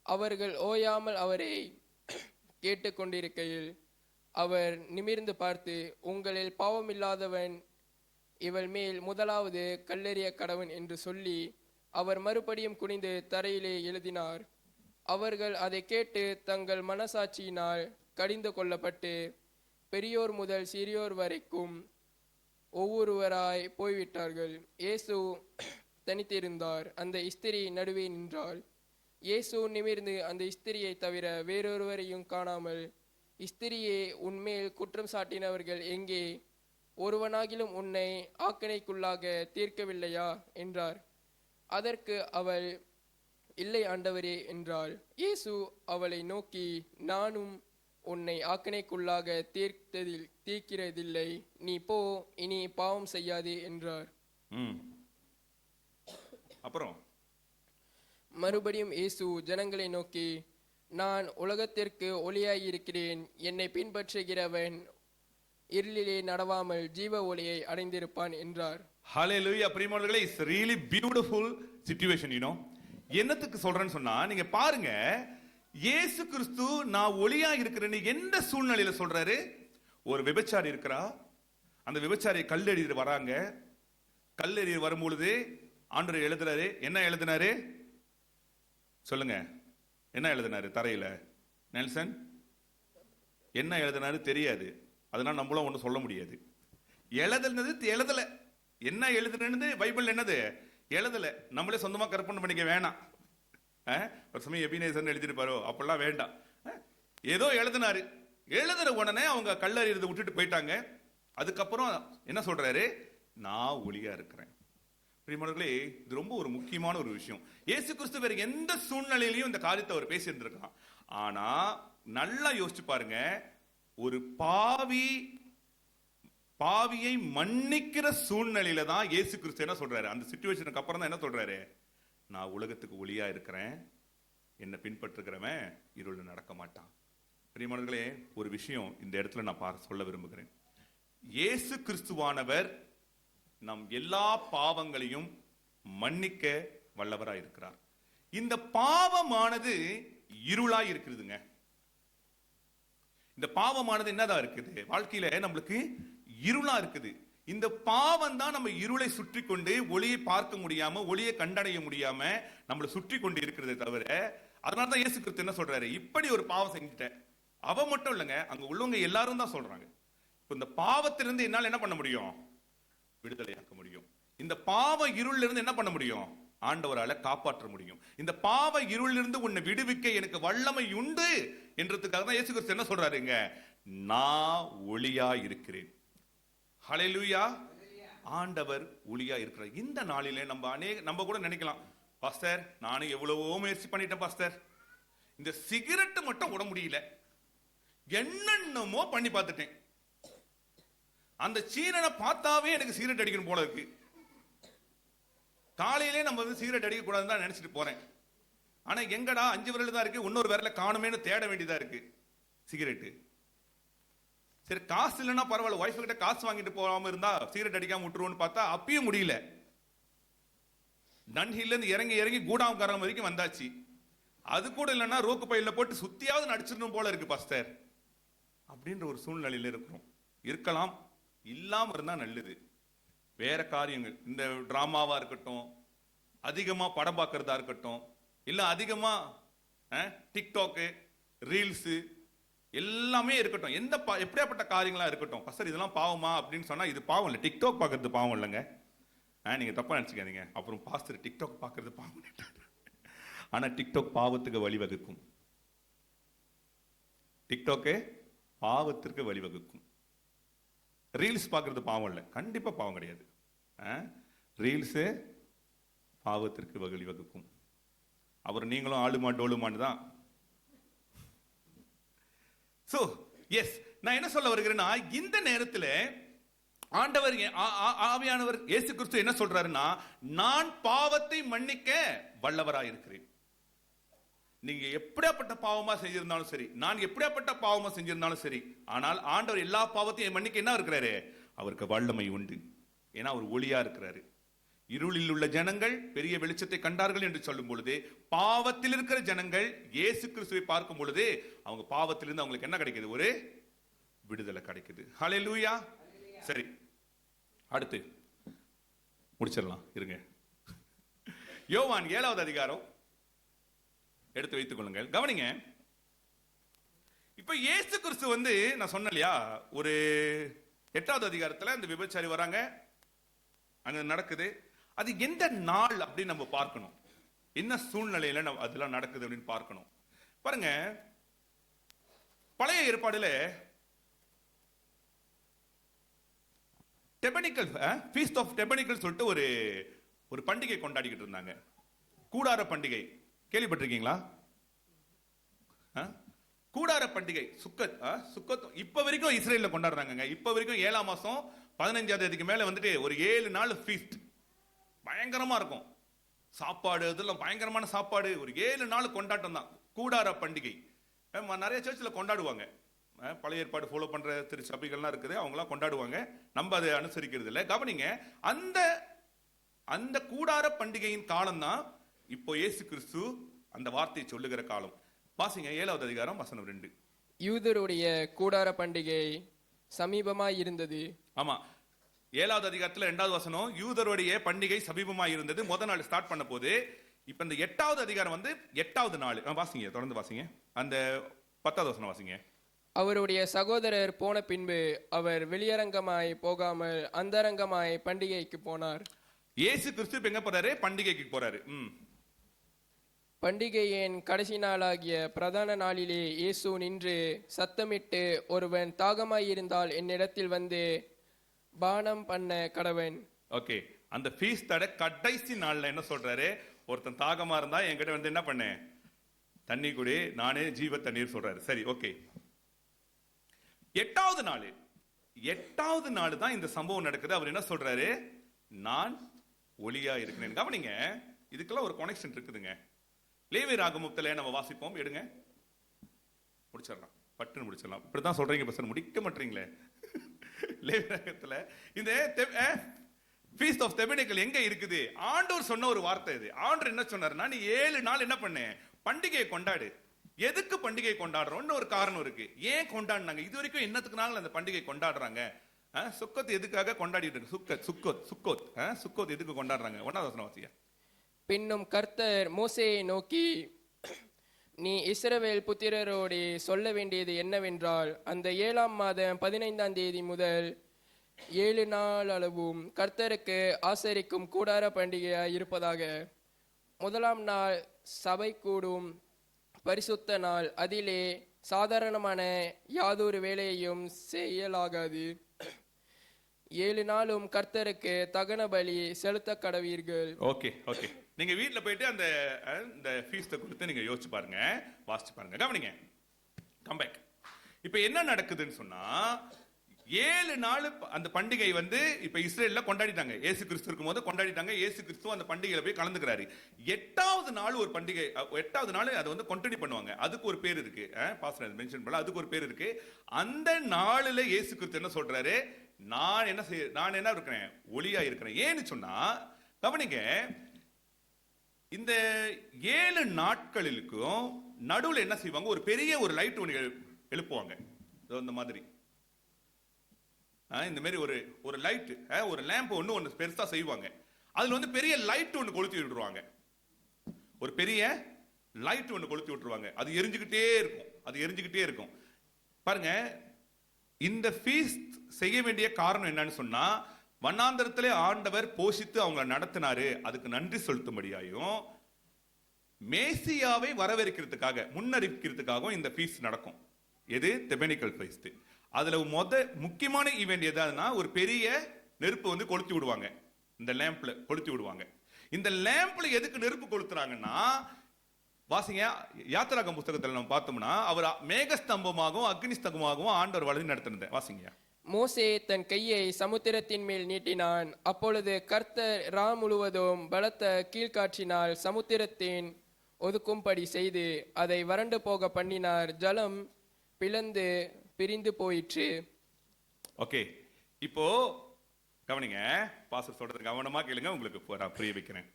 அவர்கள் ஓயாமல் அவரை கேட்டுக்கொண்டிருக்கையில் அவர் நிமிர்ந்து பார்த்து, உங்களில் பாவமில்லாதவன் இவள் மேல் முதலாவது கல்லெறிய கடவன் என்று சொல்லி அவர் மறுபடியும் குனிந்து தரையிலே எழுதினார். அவர்கள் அதை கேட்டு தங்கள் மனசாட்சியினால் கடிந்து கொள்ளப்பட்டு பெரியோர் முதல் சிறியோர் வரைக்கும் ஒவ்வொருவராய் போய்விட்டார்கள். இயேசு தனித்திருந்தார். அந்த ஸ்திரீ நடுவே நின்றாள். இயேசு நிமிர்ந்து அந்த ஸ்திரியை தவிர வேறொருவரையும் காணாமல், ஸ்திரியே, உன்மேல் குற்றம் சாட்டினவர்கள் எங்கே? ஒருவனாகிலும் உன்னை ஆக்கினைக்குள்ளாக தீர்க்கவில்லையா என்றார். அதற்கு அவள், இல்லை ஆண்டவரே என்றாள். இயேசு அவளை நோக்கி, நானும் உன்னை ஆக்கினைக்குள்ளாக தீர்க்கிறதில்லை. நீ போ, இனி பாவம் செய்யாதே என்றார். அப்புறம் மறுபடியும் இயேசு ஜனங்களை நோக்கி, நான் உலகத்திற்கு ஒளியாயிருக்கிறேன். என்னை பின்பற்றுகிறவன் இருளிலே நடவாமல் ஜீவ ஒளியை அடைந்திருப்பான் என்றார். ஹல்லேலூயா. பிரியமானவர்களே, இட்ஸ் ரியலி பியூட்டிஃபுல் சிச்சுவேஷன். என்னத்துக்கு சொல்றேன்னு சொன்னா, நீங்க பாருங்க, இயேசு கிறிஸ்து நான் ஒளியா இருக்கிறேன்னு எந்த சூழ்நிலையில சொல்றாரு? ஒரு விபச்சாரி இருக்கிறா, அந்த விபச்சாரியை கல்லெறிந்து வராங்க. கல்லெறி வரும்பொழுது ஆண்டவர் எழுதுறாரு. என்ன எழுதினாரு சொல்லுங்க? என்ன எழுதினாரு தரையில? நெல்சன் என்ன எழுதினாரு தெரியாது, அதனால நம்மளும் ஒன்றும் சொல்ல முடியாது. எழுதல. என்ன எழுதுனது பைபிள் என்னது எழுதல. நம்மளே சொந்தமா கற்பனை பண்ணிக்க வேணாம். ஒரு சமயம் எபினேசன் எழுதிருப்பாரோ, அப்பெல்லாம் வேண்டாம். ஏதோ எழுதினாரு. எழுதுற உடனே அவங்க கல்லறியதை விட்டுட்டு போயிட்டாங்க. அதுக்கப்புறம் என்ன சொல்றாரு? நான் ஒளியா இருக்கிறேன். பிரியமானவர்களே, இது ரொம்ப ஒரு முக்கியமான ஒரு விஷயம். இயேசு கிறிஸ்து வேற எந்த சூழ்நிலையிலையும் இந்த காரியத்தை அவர் பேசியிருந்திருக்கலாம். ஆனா நல்லா யோசிச்சு பாருங்க, ஒரு பாவியை மன்னிக்கிற சூழ்நிலையில தான் இயேசு கிறிஸ்து என்ன சொல்றாரு? அந்த சிச்சுவேஷனுக்கு அப்புறம் தான் என்ன சொல்றாரு? நான் உலகத்துக்கு ஒளியா இருக்கிறேன், என்னை பின்பற்றுகிறவன் இருள் நடக்க மாட்டான். பிரியமானவர்களே, ஒரு விஷயம் இந்த இடத்துல நான் சொல்ல விரும்புகிறேன். இயேசு கிறிஸ்துவானவர் நம் எல்லா பாவங்களையும் மன்னிக்க வல்லவராய் இருக்கிறார். இந்த பாவமானது இருளாய் இருக்குதுங்க. இந்த பாவமானது என்னதான் இருக்குது? வாழ்க்கையில நம்மளுக்கு இருளா இருக்குது. இந்த பாவம் தான் நம்ம இருளை சுற்றி கொண்டு ஒளியை பார்க்க முடியாம, ஒளியை கண்டடைய முடியாம நம்மளை சுற்றி கொண்டு இருக்கிறதே தவிர, அதனாலதான் இயேசு கிறிஸ்து என்ன சொல்றாரு? இப்படி ஒரு பாவம் செஞ்சுட்டேன். அவ மட்டும் இல்லைங்க, அங்க உள்ளவங்க எல்லாரும் தான் சொல்றாங்க. இந்த பாவத்திலிருந்து என்னால என்ன பண்ண முடியும்? விடுதலையாக்க முடியும். இந்த பாவ இருள் இருந்து என்ன பண்ண முடியும்? ஆண்டவரால காப்பாற்ற முடியும். இந்த பாவ இருள் இருந்து உன்னை விடுவிக்க எனக்கு வல்லமை உண்டு என்றதுக்காக தான் இயேசு கிறிஸ்து என்ன சொல்றாருங்க? நான் ஒளியா இருக்கிறேன். ஹல்லேலூயா. ஆண்டவர் ஒளியா இருக்கிறார். இந்த நாளிலே நம்ம கூட நினைக்கலாம், பாஸ்டர் நானும் எவ்வளவோ முயற்சி பண்ணிட்டேன் பாஸ்டர், இந்த சிகரெட் மட்டும் விட முடியல, என்னென்னமோ பண்ணி பார்த்துட்டேன், அந்த சீனனை பார்த்தாவே எனக்கு சிகரெட் அடிக்கணும் போல இருக்கு, காலையிலே நம்ம சிகரெட் அடிக்க கூடாதுன்னு தான் நினைச்சிட்டு போறேன், ஆனா எங்கடா 5 விரல் தான் இருக்கு, இன்னொரு விரல காணுமேனு தேட வேண்டியதா இருக்கு சிகரெட்டு. சரி காசு இல்லைன்னா பரவாயில்ல, ஒய்ஃப் கிட்ட காசு வாங்கிட்டு போகாம இருந்தா சிகரெட் அடிக்காம விட்டுருவோம்னு பார்த்தா அப்பயும் முடியல. டன்ஹில்ல இருந்து இறங்கி இறங்கி கூடாமக்காரங்க வரைக்கும் வந்தாச்சு. அது கூட இல்லைன்னா ரோக்கு பையில போட்டு சுத்தியாவது நடிச்சிடணும் போல இருக்கு பாஸ்டர் அப்படின்ற ஒரு சூழ்நிலையில இருக்கிறோம். இருக்கலாம், இல்லாம இருந்தா நல்லது. வேற காரியங்கள், இந்த டிராமாவா இருக்கட்டும், அதிகமா படம் பார்க்கறதா இருக்கட்டும், இல்ல அதிகமா டிக்டாக்கு ரீல்ஸ் எல்லாமே இருக்கட்டும், எந்த எப்படியாப்பட்ட காரியங்களா இருக்கட்டும், பாஸ்டர் இதெல்லாம் பாவமா அப்படின்னு சொன்னா இது பாவம் இல்லை. டிக்டாக் பார்க்கறது பாவம் இல்லைங்க, நீங்க தப்பா நினைச்சுக்காதீங்க. அப்புறம் பாஸ்டர் டிக்டாக் பார்க்கறது பாவம், ஆனா டிக்டாக் பாவத்துக்கு வழிவகுக்கும். டிக்டாக்கு பாவத்திற்கு வழிவகுக்கும். ரீல்ஸ் பார்க்கறது பாவம் இல்லை, கண்டிப்பா பாவம் கிடையாது. ரீல்ஸ் பாவத்திற்கு வழிவகுக்கும். அப்புறம் நீங்களும் ஆளுமா டோலுமான்னு தான். சோ எஸ், நான் என்ன சொல்ல வருகிறேன்னா, இந்த நேரத்தில் ஆண்டவர் ஆவியானவர் இயேசு கிறிஸ்து என்ன சொல்றாருன்னா, நான் பாவத்தை மன்னிக்க வல்லவராய் இருக்கிறேன். நீங்க எப்படியாப்பட்ட பாவமா செஞ்சிருந்தாலும் சரி, நான் எப்படியாப்பட்ட பாவமா செஞ்சிருந்தாலும் சரி, ஆனால் ஆண்டவர் எல்லா பாவத்தையும் மன்னிக்க என்ன இருக்கிறாரு? அவருக்கு வல்லமை உண்டு. ஏன்னா அவர் ஒளியா இருக்கிறாரு. இருளில் உள்ள ஜனங்கள் பெரிய வெளிச்சத்தை கண்டார்கள் என்று சொல்லும் பொழுது, பாவத்தில் இருக்கிற ஜனங்கள் இயேசு கிறிஸ்துவை பார்க்கும் பொழுது அவங்க பாவத்திலிருந்து அவங்களுக்கு என்ன கிடைக்குது? ஒரு விடுதலை கிடைக்குது. ஹல்லேலூயா. சரி, அடுத்து முடிச்சிடலாம் இருங்க. யோவான் 7வது அதிகாரம் எடுத்து வைத்துக் கொள்ளுங்கள். கவனிங்க. இப்ப இயேசு கிறிஸ்து நான் சொன்னேன் இல்லையா, ஒரு 8வது அதிகாரத்துல அந்த விபச்சாரி வராங்க, அங்க நடக்குது. அது எந்த நாள் அப்படின்னு நம்ம பார்க்கணும், என்ன சூழ்நிலையில அதெல்லாம் நடக்குது அப்படின்னு பார்க்கணும். பாருங்க, பழைய ஏற்பாடுல டெபனிக்கல் ஃபீஸ்ட் ஆஃப் டெபனிக்கல் சொல்லிட்டு ஒரு பண்டிகை கொண்டாடிக்கிட்டு இருந்தாங்க. கூடார பண்டிகை கேள்விப்பட்டிருக்கீங்களா? கூடார பண்டிகை சுக்கத் இப்ப வரைக்கும் இஸ்ரேல்ல கொண்டாடுறாங்க. இப்ப வரைக்கும் 7ஆம் மாசம் 15ஆம் தேதிக்கு மேல ஒரு 7 நாள் ஃபீஸ்ட் பயங்கரமா இருக்கும். சாப்பாடு இதெல்லாம் பயங்கரமான சாப்பாடு. ஒரு 7 நாள் கொண்டாட்டம் தான் கூடார பண்டிகை. நிறைய சர்ச்சில் கொண்டாடுவாங்க. பழைய ஏற்பாடு ஃபாலோ பண்ற திருச்சபைகள்லாம் இருக்குது, அவங்களாம் கொண்டாடுவாங்க. நம்ம அதை அனுசரிக்கிறது இல்லை. கவனிங்க, அந்த கூடார பண்டிகையின் காலம் தான் இப்போ இயேசு கிறிஸ்து அந்த வார்த்தையை சொல்லுகிற காலம். வாசிங்க 7வது அதிகாரம் வசனம் 2. யூதருடைய கூடார பண்டிகை சமீபமாய் இருந்தது. ஆமா, 7வது அதிகாரத்துல 2வது வசனம், யூதருடைய பண்டிகை சமீபமாய் இருந்தது. முதல் நாள் ஸ்டார்ட் பண்ண போது, இப்ப இந்த 8வது அதிகாரம் 8வது நாள். வாசிங்க, தொடர்ந்து வாசிங்க. அந்த 10வது வசனம் வாசிங்க. அவருடைய சகோதரர் போன பின்பு அவர் வெளியரங்கமாய் போகாமல் அந்தரங்கமாய் பண்டிகைக்கு போனார். இயேசு கிறிஸ்து எங்க போறாரு? பண்டிகைக்கு போறாரு. பண்டிகையின் கடைசி நாளாகிய பிரதான நாளிலே இயேசு நின்று சத்தமிட்டு, ஒருவன் தாகமாயிருந்தால் என்னிடத்தில் வந்து பானம் பண்ண கடவன். ஓகே, அந்த ஃபீஸ்டோட கடைசி நாள்ல என்ன சொல்றாரு? ஒருத்தன் தாகமா இருந்தா என்கிட்ட என்ன பண்ண, தண்ணி குடி, நானே ஜீவ தண்ணீர் சொல்றாரு. சரி, ஓகே. 8வது நாள் தான் இந்த சம்பவம் நடக்குது. அவர் என்ன சொல்றாரு? நான் ஒளியா இருக்கிறேன். கவனிங்க, இதுக்கெல்லாம் ஒரு கனெக்ஷன் இருக்குதுங்க. லேவி ராகமத்துல நம்ம வாசிப்போம். எடுங்க, முடிச்சிடலாம், பட்டுன்னு முடிச்சிடலாம். இப்படிதான் சொல்றீங்க பசங்க, முடிக்க மாட்டீங்களே. லேவி ராகத்துல இந்த ஃபீஸ்ட் ஆஃப் டெபனிக்கல் எங்க இருக்குது? ஆண்டவர் சொன்ன ஒரு வார்த்தை இது. ஆண்டவர் என்ன சொன்னாருன்னா, நீ 7 நாள் என்ன பண்ணு, பண்டிகையை கொண்டாடு. எதுக்கு பண்டிகை கொண்டாடுறோம்னு ஒரு காரணம் இருக்கு. ஏன் கொண்டாடினாங்க? இது வரைக்கும் என்னத்துக்குனால அந்த பண்டிகை கொண்டாடுறாங்க? சுக்கத் எதுக்காக கொண்டாடிட்டு இருக்கு? சுக்கோத் எதுக்கு கொண்டாடுறாங்க? 1வது வசனம் வாசிங்க. பின்னும் கர்த்தர் மோசேயை நோக்கி, நீ இஸ்ரவேல் புத்திரரோடு சொல்ல வேண்டியது என்னவென்றால், அந்த 7ஆம் மாதம் 15ஆம் தேதி முதல் 7 நாள் அளவும் கர்த்தருக்கு ஆசரிக்கும் கூடார பண்டிகையாய் இருப்பதாக. முதலாம் நாள் சபை கூடும் பரிசுத்த நாள், அதிலே சாதாரணமான யாதொரு வேலையையும் செய்யலாகாது. 7 நாளும் கர்த்தருக்கு தகன பலி செலுத்த கடவீர்கள். Okay, okay. நீங்க வீட்டுல போயிட்டு அந்த ஃபீஸ்ட கொடுத்து நீங்க யோசிச்சு பாருங்க, வாசிச்சு பாருங்க. கவனிங்க, கம் பேக். இப்ப என்ன நடக்குதுன்னு சொன்னா, 7 நாள் அந்த பண்டிகை இப்ப இஸ்ரேல்ல கொண்டாடிட்டாங்க. இயேசு கிறிஸ்து இருக்கும் போது கொண்டாடிட்டாங்க. இயேசு கிறிஸ்து அந்த பண்டிகையில போய் கலந்துக்கிறாரு. 8வது நாள் ஒரு பண்டிகை. 8வது நாள் அதை கண்டினியூ பண்ணுவாங்க. அதுக்கு ஒரு பேர் இருக்கு. பாஸ்டர் மென்ஷன் பண்ணல, அதுக்கு ஒரு பேர் இருக்கு. அந்த நாளில இயேசு கிறிஸ்து என்ன சொல்றாரு? நான் என்ன இருக்கிறேன்? ஒளியா இருக்கிறேன். ஏன்னு சொன்னா, கவனிங்க, இந்த 7 நாட்களுக்கும் நடுவில் என்ன செய்வாங்க? ஒரு பெரிய ஒரு லைட் ஒன்று எழுப்புவாங்க. இந்த மாதிரி இந்த மாதிரி ஒரு லைட், ஒரு லேம்ப் ஒன்று பெருசா செய்வாங்க. அதுல பெரிய லைட் ஒன்று கொளுத்தி விட்டுருவாங்க. ஒரு பெரிய லைட் ஒன்று கொளுத்தி விட்டுருவாங்க. அது எரிஞ்சுக்கிட்டே இருக்கும். பாருங்க, இந்த ஃபீஸ்ட் செய்ய வேண்டிய காரணம் என்னன்னு சொன்னா, வண்ணாந்தரத்திலே ஆண்டவர் போஷித்து அவங்க நடத்தினாரு, அதுக்கு நன்றி செலுத்தும்படியாயும் மேசியாவை வரவேற்கிறதுக்காக, முன்னறிவிக்கிறதுக்காகவும் இந்த ஃபீஸ்ட் நடக்கும். எது? டெபனிக்கல் ஃபீஸ்ட். அதுல முக்கியமான ஈவென்ட் எதாதுன்னா, ஒரு பெரிய நெருப்பு கொளுத்தி விடுவாங்க. இந்த லேம்ப்ல கொளுத்தி விடுவாங்க. இந்த லேம்ப்ல எதுக்கு நெருப்பு கொளுத்துறாங்கன்னா, வாசிங்க, யாத்திராகம் புத்தகத்தில் நம்ம பார்த்தோம்னா, அவர் மேகஸ்தம்பமாகவும் அக்னி ஸ்தம்பமாகவும் ஆண்டவர் வழி நடத்தினது. வாசிங்க. மோசே தன் கையை சமுத்திரத்தின் மேல் நீட்டினான். அப்பொழுது கர்த்தர் ரா முழுவதும் பலத்த கீழ்காற்றினால் சமுத்திரத்தின் ஒதுக்கும்படி செய்து அதை வறண்டு போக பண்ணினார். ஜலம் பிளந்து பிரிந்து போயிற்று. ஓகே, இப்போ கவனிங்க, பாஸ்டர் சொல்றது கவனமா கேளுங்க, உங்களுக்கு நான் புரிய வைக்கிறேன்.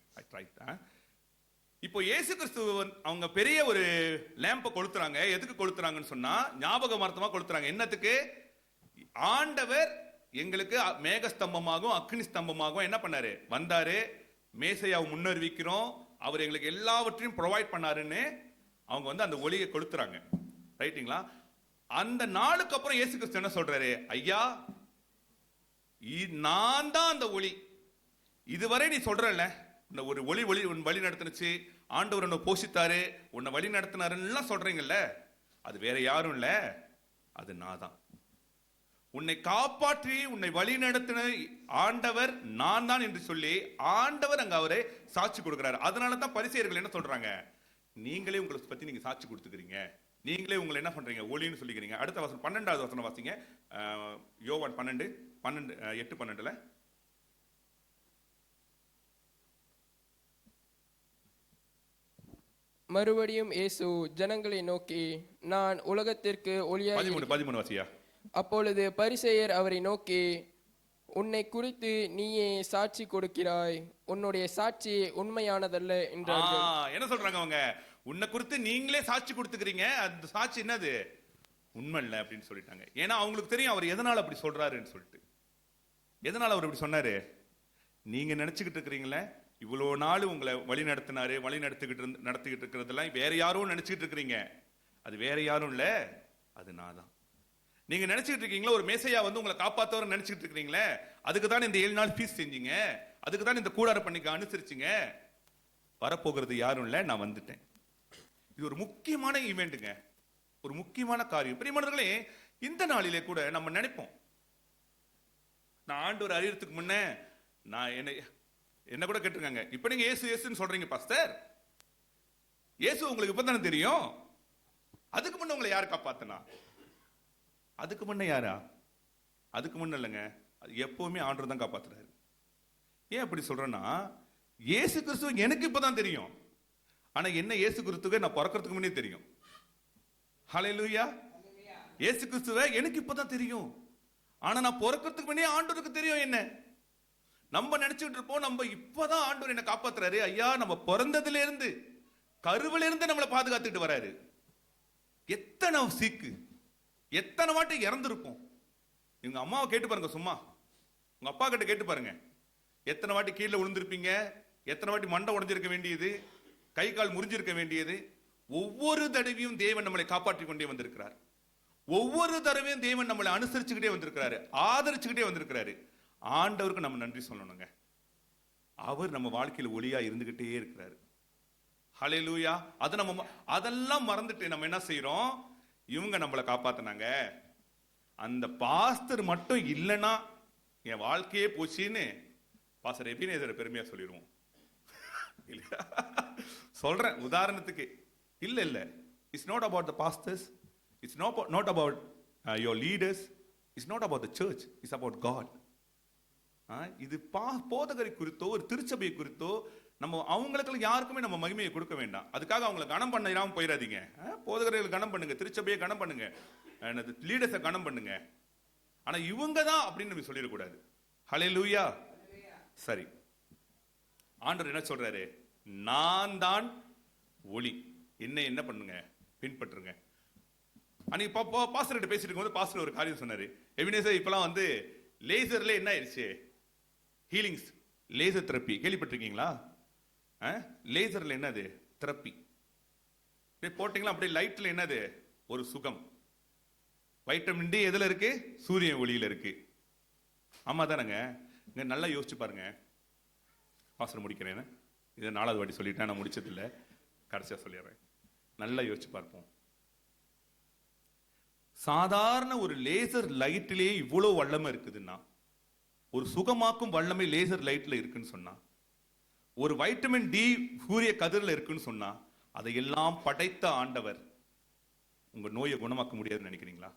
இப்போ இயேசு கிறிஸ்து அவங்க பெரிய ஒரு லேம்பை கொளுத்துறாங்க. எதுக்கு கொளுத்துறாங்கன்னு சொன்னா ஞாபகமார்த்தமா கொளுத்துறாங்க. என்னத்துக்கு? ஆண்டவர் எங்களுக்கு மேகஸ்தம்பமாகவும் அக்னி ஸ்தம்பமாகவும் என்ன பண்ணாரு? வந்தாரு. மேசையாவை முன்னறிவிக்கிறோம், அவர் எங்களுக்கு எல்லாவற்றையும் ப்ரொவைட் பண்ணாருன்னு அவங்க அந்த ஒளியை கொளுத்துறாங்க. ரைட்டுங்களா? அந்த நாளுக்கு அப்புறம் இயேசு கிறிஸ்து என்ன சொல்றாரு? ஐயா, நான் தான் அந்த ஒளி. இதுவரை நீ சொல்றல ஒரு ஒளி உன் வழி நடத்துனுச்சு, ஆண்டவர் உன்னை போஷித்தாரு, உன்னை வழி நடத்தினாருன்னு சொல்றீங்கல்ல, அது வேற யாரும் இல்ல, அது நான் தான். உன்னை காப்பாற்றி உன்னை வழி நடத்தின ஆண்டவர் நான் தான் என்று சொல்லி ஆண்டவர் அங்க அவரை சாட்சி கொடுக்கிறார். அதனால தான் பரிசேயர்கள் என்ன சொல்றாங்க? நீங்களே உங்களை பத்தி நீங்க சாட்சி கொடுத்துக்கிறீங்க, நீங்களே உங்களை என்ன பண்றீங்க? ஒளின்னு சொல்லிக்கிறீங்க. அடுத்த வசனம் 12வது வசனம் வாசிங்க. யோவான் 8:12. மறுபடியும் இயேசு ஜனங்களை நோக்கி, நான் உலகத்திற்கு ஒளியாய். 13 வாசியா. அப்பொழுது பரிசேயர் அவரை நோக்கி, உன்னை குறித்து நீயே சாட்சி கொடுக்கிறாய், உன்னுடைய சாட்சி உண்மையானதல்ல என்றார்கள். என்ன சொல்றாங்க அவங்க? உன்னை குறித்து நீங்களே சாட்சி கொடுத்துக்கிறீங்க, அந்த சாட்சி என்னது? உண்மை இல்லை அப்படின்னு சொல்லிட்டாங்க. ஏன்னா அவங்களுக்கு தெரியும் அவர் எதனால அப்படி சொல்றாருன்னு சொல்லிட்டு. எதனால அவர் இப்படி சொன்னாரு? நீங்க நினைச்சுக்கிட்டு இருக்கிறீங்களே, இவ்வளவு நாள் உங்களை வழி நடத்தினாரு, வழி நடத்திக்கிட்டு இருக்கிறதெல்லாம் வேற யாரும் நினைச்சுக்கிட்டு இருக்கிறீங்க. அது வேற யாரும் இல்ல, அது நான் தான். நீங்க நினைச்சுக்கிட்டு இருக்கீங்களா ஒரு மேசையா உங்களை காப்பாத்தவர் நினைச்சுக்கிட்டு இருக்கீங்களே, அதுக்கு தான் இந்த 7 நாள் ஃபீஸ் செஞ்சீங்க, அதுக்கு தான் இந்த கூடார பண்ணிக்க அனுசரிச்சிங்க. வரப்போகிறது யாரும் இல்ல, நான் வந்துட்டேன். இது ஒரு முக்கியமான ஈவெண்ட்டுங்க, ஒரு முக்கியமான காரியம். பிரியமானவர்களே, இந்த நாளிலே கூட நம்ம நினைப்போம், நான் ஆண்டவர் அறியறதுக்கு முன்ன நான் என்ன கூட கேட்டிருக்காங்க, இப்ப நீங்க இயேசு இயேசுன்னு சொல்றீங்க பாஸ்டர், இயேசு உங்களுக்கு இப்பதானே தெரியும், அதுக்கு முன்ன உங்களை யார் காப்பாத்தினா? அதுக்கு முன்ன யாரா? அதுக்கு முன்ன இல்லைங்க, எப்பவுமே ஆண்டவர் தான் காப்பாத்துறாரு. ஏன் அப்படி சொல்றேன்னா, இயேசு கிறிஸ்துவ எனக்கு இப்பதான் தெரியும், ஆனா என்ன இயேசு கிறிஸ்துவ நான் பிறக்கிறதுக்கு முன்னே தெரியும். ஹல்லேலூயா. இயேசு கிறிஸ்துவ எனக்கு இப்பதான் தெரியும், ஆனா நான் பிறக்கிறதுக்கு முன்னே ஆண்டவருக்கு தெரியும். என்ன நம்ம நினைச்சுட்டு இருப்போம், நம்ம இப்பதான் ஆண்டவர் என்ன காப்பாத்துறாரு. ஐயா, நம்ம பிறந்ததுல இருந்து கருவில இருந்து நம்மளை பாதுகாத்துட்டு வராரு. எத்தனை சீக்கு, எத்தனை வாட்டி இறந்துருப்போம். எங்க அம்மாவை கேட்டு பாருங்க, சும்மா உங்க அப்பா கிட்ட கேட்டு பாருங்க, எத்தனை வாட்டி கீழே விழுந்திருப்பீங்க, எத்தனை வாட்டி மண்டை உடைஞ்சிருக்க வேண்டியது, கை கால் முறிஞ்சிருக்க வேண்டியது. ஒவ்வொரு தடவையும் தேவன் நம்மளை காப்பாற்றி கொண்டே வந்திருக்கிறார். ஒவ்வொரு தடவையும் தேவன் நம்மளை அனுசரிச்சுக்கிட்டே வந்திருக்கிறாரு, ஆதரிச்சுக்கிட்டே வந்திருக்கிறாரு. ஆண்டவருக்கு நம்ம நன்றி சொல்லணுங்க. அவர் நம்ம வாழ்க்கையில் ஒளியா இருந்துகிட்டே இருக்கிறாரு. ஹல்லேலூயா. அதெல்லாம் மறந்துட்டு நம்ம என்ன செய்யறோம்? இவங்க நம்மளை காப்பாத்தினாங்க, அந்த பாஸ்டர் மட்டும் இல்லைன்னா என் வாழ்க்கையே போச்சுன்னு பாஸ்டர் எபினேசரை பெருமையா சொல்லிடுவோம். சொல்றேன் உதாரணத்துக்கு. இல்ல, it's not about the pastors, it's not about your leaders, it's not about the church, it's about God. இது போதகரை குறித்தோ ஒரு திருச்சபை குறித்தோ நம்ம அவங்களுக்கு யாருக்குமே நம்ம மகிமையை கொடுக்க வேண்டாம். அதுக்காக அவங்களை கனம் பண்ணாம போயிடாதீங்க. போதகர்கள் கனம் பண்ணுங்க, திருச்சபையை கனம் பண்ணுங்க, லீடர்ஸை கனம் பண்ணுங்க, ஆனா இவங்க தான் அப்படின்னு நம்ம சொல்லிடக்கூடாது. ஹல்லேலூயா. சரி, ஆண்டவர் என்ன சொல்றாரு? நான் தான் ஒளி, என்ன பண்ணுங்க, பின்பற்றுங்க. அன்னைக்கு பாஸ்டர் கிட்ட பேசிட்டு இருக்கும்போது பாஸ்டர் ஒரு காரியம் சொன்னாரு. எபினேசர், இப்பெல்லாம் லேசர்ல என்ன ஆயிடுச்சு, ஹீலிங்ஸ், லேசர் தெரப்பி கேள்விப்பட்டிருக்கீங்களா? லேசர்ல என்னது? தெரப்பி போட்டீங்களா, அப்படியே லைட்ல என்னது? ஒரு சுகம். வைட்டமின் டி எதுல இருக்கு? சூரிய ஒளியில இருக்கு. ஆமா தானங்க? இங்க நல்லா யோசிச்சு பாருங்க. பாஸ்டர் முடிக்கிறேன், இதை 4வது வாட்டி சொல்லிட்டேன், நான் முடிச்சது இல்லை, கடைசியா சொல்லிடுறேன். நல்லா யோசிச்சு பார்ப்போம். சாதாரண ஒரு லேசர் லைட்லயே இவ்வளவு வல்லமை இருக்குதுன்னா, ஒரு சுகமாக்கும் வல்லமை லேசர் லைட்ல இருக்குன்னு சொன்னா, ஒரு வைட்டமின் டி சூரிய கதிரில் இருக்குன்னு சொன்னா, அதையெல்லாம் படைத்த ஆண்டவர் உங்க நோயை குணமாக்க முடியாதுன்னு நினைக்கிறீங்களா?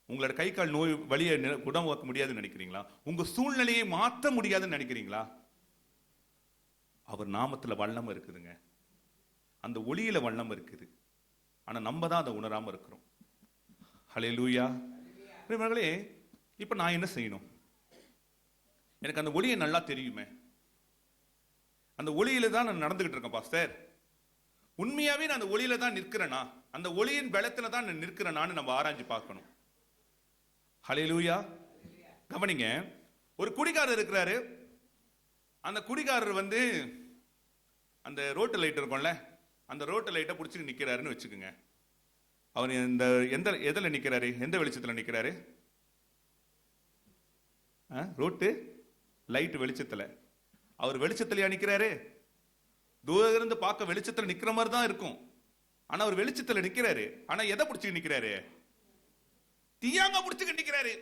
உங்களோட கை கால் நோய் வலியை குணமாக்க முடியாதுன்னு நினைக்கிறீங்களா? உங்க சூழ்நிலையை மாற்ற முடியாதுன்னு நினைக்கிறீங்களா? அவர் நாமத்துல வல்லமை இருக்குதுங்க. அந்த ஒளியில வண்ணம் இருக்குது. ஆனா நம்ம தான் அதை உணராம இருக்கிறோம். ஹல்லேலூயா. பிரியமானவர்களே, இப்ப நான் என்ன செய்யணும்? எனக்கு அந்த ஒளியை நல்லா தெரியுமே. அந்த ஒளியில தான் நான் நடந்துகிட்டு இருக்கேன் பாஸ்டர். உண்மையாவே நான் அந்த ஒளியில தான் நிற்கிறேனா, அந்த ஒளியின் பலத்துல தான் நான் நிற்கிறேனான்னு நம்ம ஆராய்ச்சி பார்க்கணும். ஹல்லேலூயா. கவனிங்க, ஒரு குடிகாரர் இருக்கிறாரு. அந்த குடிகாரர் வந்து அந்த ரோட்டு லைட் இருக்கும்ல, அந்த ரோட்டு லைட்டை பிடிச்சிட்டு நிக்கிறாருன்னு வச்சுக்கோங்க. அவர் இந்த எதில் நிக்கிறாரு? எந்த வெளிச்சத்தில் நிக்கிறாரு? ரோட்டு லைட் வெளிச்சத்தில். அவர் வெளிச்சத்திலையா நிக்கிறாரு? தூரம் இருந்து பார்க்க வெளிச்சத்தில் நிக்கிற மாதிரி தான் இருக்கும். ஆனா அவர் வெளிச்சத்தில் நிக்கிறாரு. ஆனா எதை பிடிச்சிட்டு நிக்கிறாரு? தீயாங்க பிடிச்சுக்கிட்டு நிக்கிறாரு.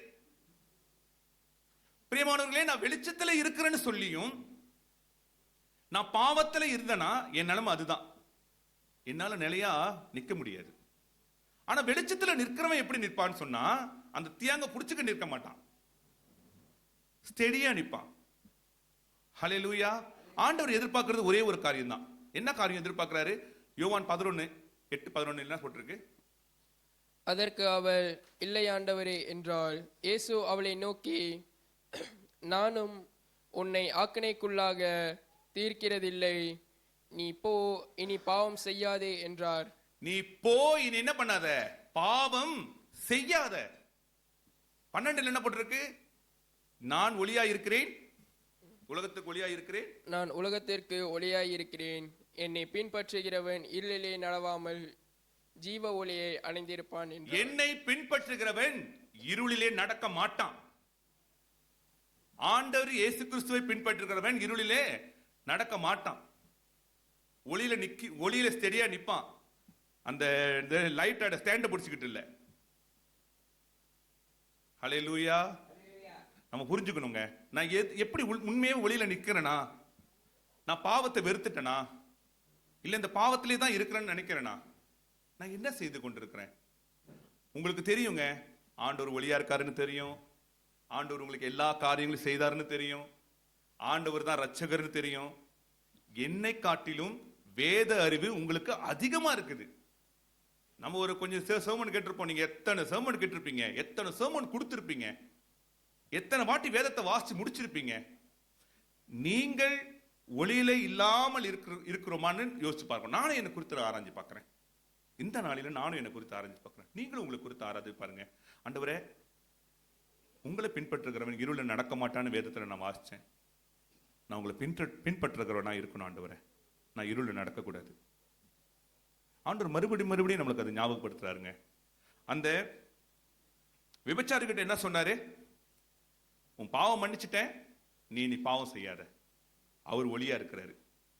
பிரியமானவர்களே, நான் வெளிச்சத்துல இருக்கிறேன்னு சொல்லியும் நான் பாவத்துல இருந்தனா என் நிலைமை அதுதான். என்னால நிலையா நிக்க முடியாது. ஆனா வெளிச்சத்துல நிற்கிறவன் எப்படி நிற்பான்னு சொன்னா, அந்த தீயாங்க பிடிச்சுக்க நிற்க மாட்டான், ஸ்டெடியா நிற்பான். ஹல்லேலூயா. ஆண்டவர் எதிர்பார்க்கிறது ஒரே ஒரு காரியம் தான். என்ன காரியம் எதிர்பார்க்கிறாரு? யோவான் 11:8-11 என்ன போட்டிருக்கு? அதற்கு அவள், இல்லை ஆண்டவரே என்றாள். இயேசு அவளை நோக்கி, நானும் உன்னை ஆக்கினைக்குள்ளாக தீர்க்கிறதில்லை, நீ போ, இனி பாவம் செய்யாதே என்றார். நீ போ, இனி என்ன பண்ணாத, பாவம் செய்யாத. 12 என்ன போட்டிருக்கு? நான் ஒளியா இருக்கிறேன், உலகத்துக்கு ஒளியா இருக்கிறேன். நான் உலகத்திற்கு ஒளியாய் இருக்கிறேன். என்னை பின்பற்றுகிறவன் இருளிலே நடவாமல் ஜீவ ஒளியை அடைந்திருப்பான் என்றார். என்னை பின்பற்றுகிறவன் இருளிலே நடக்க மாட்டான். ஆண்டவர் இயேசு கிறிஸ்துவை பின்பற்றுகிறவன் இருளிலே நடக்க மாட்டான். ஒளியில ஸ்டெடியா நிப்பான். அந்த லைட்டோட ஸ்டாண்ட பிடிச்சுக்கிட்டு இல்ல. ஹல்லேலூயா. நம்ம புரிஞ்சுக்கணுங்க. நான் எப்படி உண்மையே ஒளியில நிக்கிறேனா, நான் பாவத்தை வெறுத்துட்டேனா, இல்ல இந்த பாவத்திலே தான் இருக்கிறேன்னு நினைக்கிறேனா, நான் என்ன செய்து கொண்டிருக்கிறேன்? உங்களுக்கு தெரியுங்க, ஆண்டவர் ஒளியா இருக்காருன்னு தெரியும். ஆண்டவர் உங்களுக்கு எல்லா காரியங்களும் செய்தாருன்னு தெரியும். ஆண்டவர் தான் ரட்சகர்னு தெரியும். என்னை காட்டிலும் வேத அறிவு உங்களுக்கு அதிகமா இருக்குது. நம்ம ஒரு கொஞ்சம் சர்மன் கேட்டிருப்போம். நீங்க எத்தனை சர்மன் கேட்டிருப்பீங்க, எத்தனை சர்மன் கொடுத்திருப்பீங்க, எத்தனை வாட்டி வேதத்தை வாசிச்சு முடிச்சிருப்பீங்க. நீங்கள் ஒளியில இல்லாமல் இருக்கிறோமான்னு யோசிச்சு பார்க்கணும். நானும் என்னை குறித்து ஆராய்ச்சி பார்க்கிறேன். இந்த நாளில நானும் என்னை குறித்து ஆராய்ச்சி பார்க்கிறேன். நீங்களும் உங்களை குறித்து ஆராய்ச்சி பாருங்க. ஆண்டவரே, உங்களை பின்பற்றுகிறவன் இருளில் நடக்க மாட்டான்னு வேதத்தில் நான் வாசிச்சேன். நான் உங்களை பின்பற்றுகிறவனா இருக்கணும் ஆண்டவரே. நான் இருளில் நடக்கக்கூடாது. ஆண்டவர் மறுபடியும் நம்மளுக்கு அதை ஞாபகப்படுத்துறாருங்க. அந்த விபச்சாரிகிட்ட என்ன சொன்னாரு? உன் பாவம் மன்னிச்சிட்டேன், நீ பாவம் செய்யாத. அவர் ஒளியா இருக்கிறாரு.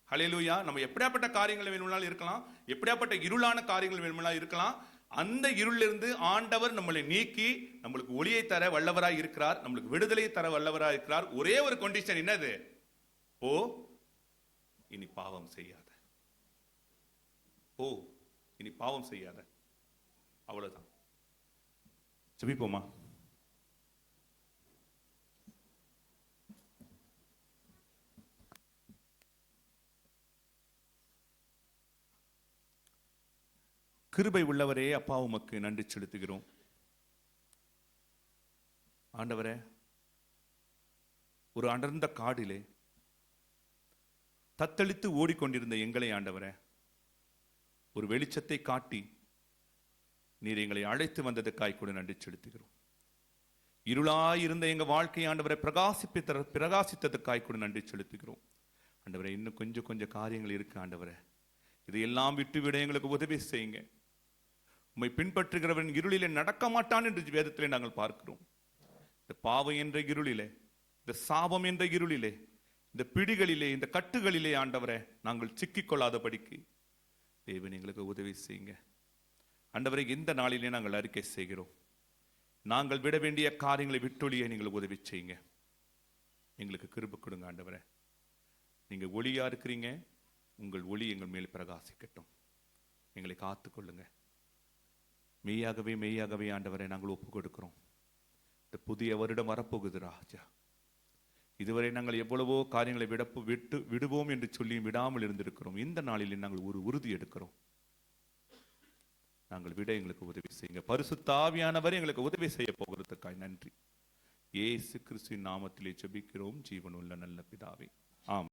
ஹல்லேலூயா. நம்ம எப்படியாப்பட்ட காரியங்கள் வேணும்னாலும் இருக்கலாம், எப்படியாப்பட்ட இருளான காரியங்கள் வேணும்னாலும் இருக்கலாம். அந்த இருளிலிருந்து ஆண்டவர் நம்மளை நீக்கி நம்மளுக்கு ஒளியை தர வல்லவராய் இருக்கிறார், நம்மளுக்கு விடுதலையை தர வல்லவராய் இருக்கிறார். ஒரே ஒரு கண்டிஷன் என்னது? ஓ, இனி பாவம் செய்யாத. ஓ, இனி பாவம் செய்யாத. அவ்வளவுதான். ஜெபிப்போமா? கிருபை உள்ளவரே, அப்பா உமக்கு நன்றி செலுத்துகிறோம். ஆண்டவரே, ஒரு அடர்ந்த காடிலே தத்தளித்து ஓடிக்கொண்டிருந்த எங்களை ஆண்டவரே, ஒரு வெளிச்சத்தை காட்டி நீர் எங்களை அழைத்து வந்ததுக்காய் கூட நன்றி செலுத்துகிறோம். இருளாயிருந்த எங்க வாழ்க்கை ஆண்டவரை பிரகாசித்ததுக்காய் கூட நன்றி செலுத்துகிறோம். ஆண்டவரே, இன்னும் கொஞ்சம் காரியங்கள் இருக்கு ஆண்டவரே. இதையெல்லாம் விட்டுவிட எங்களுக்கு உதவி செய்யுங்க. உம்மை பின்பற்றுகிறவன் இருளிலே நடக்க மாட்டான் என்று வேதத்திலே நாங்கள் பார்க்கிறோம். இந்த பாவம் என்ற இருளிலே, இந்த சாபம் என்ற இருளிலே, இந்த பிடிகளிலே, இந்த கட்டுகளிலே ஆண்டவரே நாங்கள் சிக்கிக்கொள்ளாதபடிக்கு தேவன் எங்களுக்கு உதவி செய்யுங்க. ஆண்டவரே, இந்த நாளிலே நாங்கள் அறிக்கை செய்கிறோம். நாங்கள் விட வேண்டிய காரியங்களை விட்டொழிய நீங்கள் உதவி செய்யுங்க. எங்களுக்கு கிருபை கொடுங்க ஆண்டவரே. நீங்க ஒளியா இருக்கிறீங்க. உங்கள் ஒளி எங்கள் மேல் பிரகாசிக்கட்டும். எங்களை காத்துக்கொள்ளுங்க. மெய்யாகவே ஆண்டவரை நாங்கள் ஒப்பு கொடுக்கிறோம். இந்த புதிய வருடம் வரப்போகுது ராஜா. இதுவரை நாங்கள் எவ்வளவோ காரியங்களை விடுவோம் என்று சொல்லியும் விடாமல் இருந்திருக்கிறோம். இந்த நாளில் நாங்கள் ஒரு உறுதி எடுக்கிறோம். நாங்கள் விட எங்களுக்கு உதவி செய்யுங்க. பரிசுத்த ஆவியானவர் எங்களுக்கு உதவி செய்ய போகிறதுக்காய் நன்றி. இயேசு கிறிஸ்துவின் நாமத்திலே ஜெபிக்கிறோம் ஜீவனுள்ள நல்ல பிதாவே, ஆமென்.